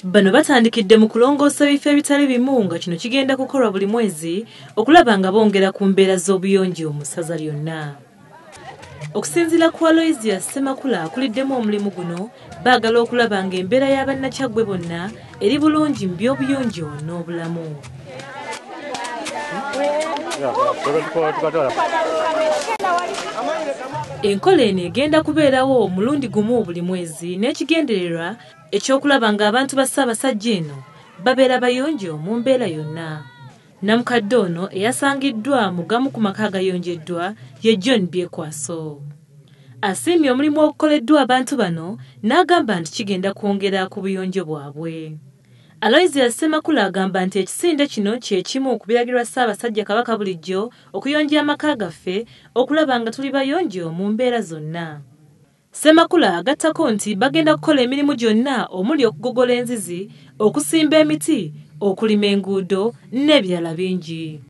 Bano batandikidde mu kulongoosa ebifo ebitali bimu nga kino kigenda kukolwa buli mwezi okulaba nga bongera ku mbeera z'obuyonjo mu ssaza lyonna. Okusinziira ku Aloysius Ssemakula akuliddemu omulimu guno, baagala okulaba ng'embeera y'abannakyaggwe bonna eri bulungi mu by'obuyonjo n'obulamu. Enkola eno egenda kubeerawo omulundi gumu buli mwezi n'ekigendererwa ekyokulaba ng'abantu ba Ssaabasajja eno babeera bayonjo mu mbeera yonna. Namukadde ono eyasangiddwa mu gamu ku maka agayonjeddwa ye John Byekwaso. Asiimye omulimu ogukoleddwa abantu bano n'agamba nti kigenda kwongera ku buyonjo bwabwe. Aloysius Ssemakula agamba nti ekisinde kino kye kimu ku biragirwa Ssaabasajja Kabaka bulijjo okuyonja amaka gaffe okulaba nga tuli bayonjo mu mbeera zonna. Ssemakula agattako nti bagenda kukola emirimu gyonna omuli okugogola enzizi, okusimba emiti, okulima enguudo n'ebirala bingi.